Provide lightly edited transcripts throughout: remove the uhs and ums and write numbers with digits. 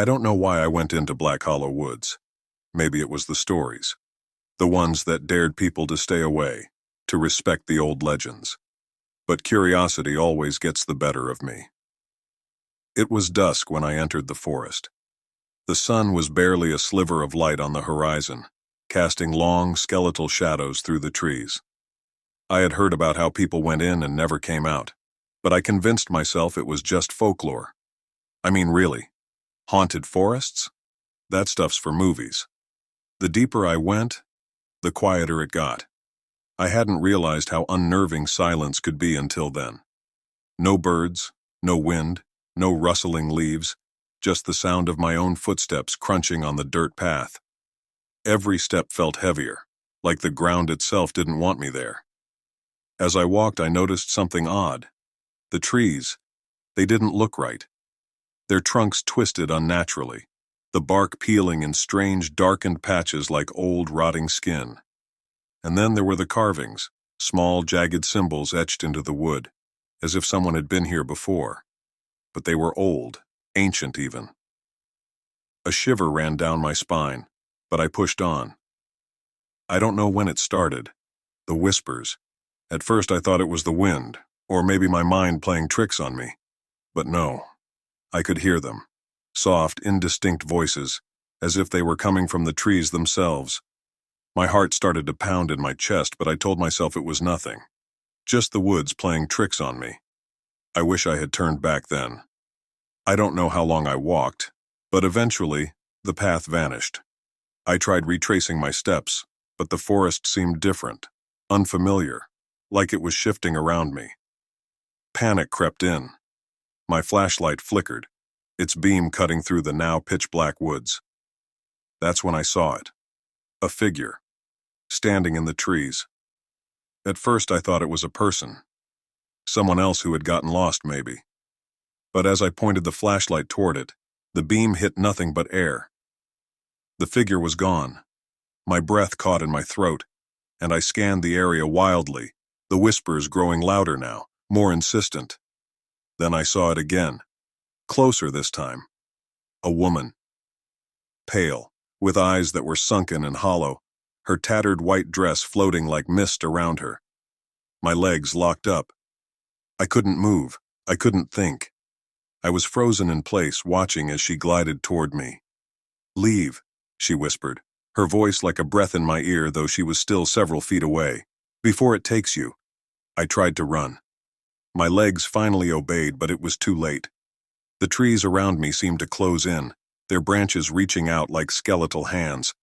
I don't know why I went into Black Hollow Woods. Maybe it was the stories. The ones that dared people to stay away, to respect the old legends. But curiosity always gets the better of me. It was dusk when I entered the forest. The sun was barely a sliver of light on the horizon, casting long, skeletal shadows through the trees. I had heard about how people went in and never came out, but I convinced myself it was just folklore. I mean, really. Haunted forests? That stuff's for movies. The deeper I went, the quieter it got. I hadn't realized how unnerving silence could be until then. No birds, no wind, no rustling leaves, just the sound of my own footsteps crunching on the dirt path. Every step felt heavier, like the ground itself didn't want me there. As I walked, I noticed something odd. The trees, they didn't look right. Their trunks twisted unnaturally, the bark peeling in strange, darkened patches like old, rotting skin. And then there were the carvings, small, jagged symbols etched into the wood, as if someone had been here before. But they were old, ancient even. A shiver ran down my spine, but I pushed on. I don't know when it started. The whispers. At first I thought it was the wind, or maybe my mind playing tricks on me. But no, I could hear them. Soft, indistinct voices, as if they were coming from the trees themselves. My heart started to pound in my chest, but I told myself it was nothing. Just the woods playing tricks on me. I wish I had turned back then. I don't know how long I walked, but eventually, the path vanished. I tried retracing my steps, but the forest seemed different, unfamiliar, like it was shifting around me. Panic crept in. My flashlight flickered, its beam cutting through the now pitch-black woods. That's when I saw it. A figure, standing in the trees. At first I thought it was a person. Someone else who had gotten lost, maybe. But as I pointed the flashlight toward it, the beam hit nothing but air. The figure was gone. My breath caught in my throat, and I scanned the area wildly, the whispers growing louder now, more insistent. Then I saw it again. Closer this time. A woman. Pale, with eyes that were sunken and hollow, her tattered white dress floating like mist around her. My legs locked up. I couldn't move. I couldn't think. I was frozen in place, watching as she glided toward me. "Leave," she whispered, her voice like a breath in my ear, though she was still several feet away. "Before it takes you." I tried to run. My legs finally obeyed, but it was too late. The trees around me seemed to close in, their branches reaching out like skeletal hands.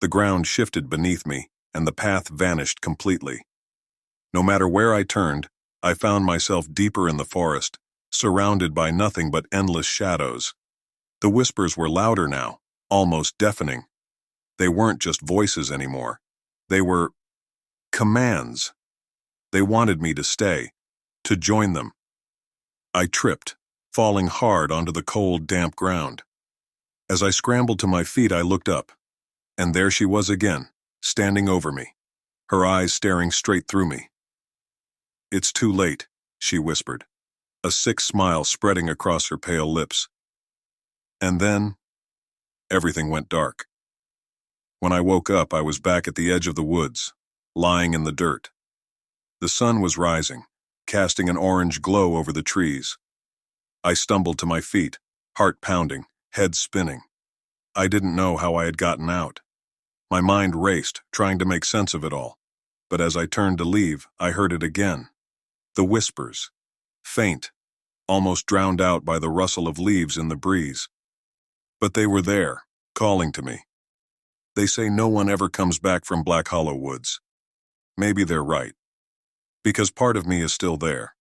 The ground shifted beneath me, and the path vanished completely. No matter where I turned, I found myself deeper in the forest, surrounded by nothing but endless shadows. The whispers were louder now, almost deafening. They weren't just voices anymore. They were commands. They wanted me to stay, to join them. I tripped, falling hard onto the cold, damp ground. As I scrambled to my feet, I looked up, and there she was again, standing over me, her eyes staring straight through me. "It's too late," she whispered, a sick smile spreading across her pale lips. And then, everything went dark. When I woke up, I was back at the edge of the woods, lying in the dirt. The sun was rising, casting an orange glow over the trees. I stumbled to my feet, heart pounding, head spinning. I didn't know how I had gotten out. My mind raced, trying to make sense of it all. But as I turned to leave, I heard it again. The whispers. Faint, almost drowned out by the rustle of leaves in the breeze. But they were there, calling to me. They say no one ever comes back from Black Hollow Woods. Maybe they're right. Because part of me is still there.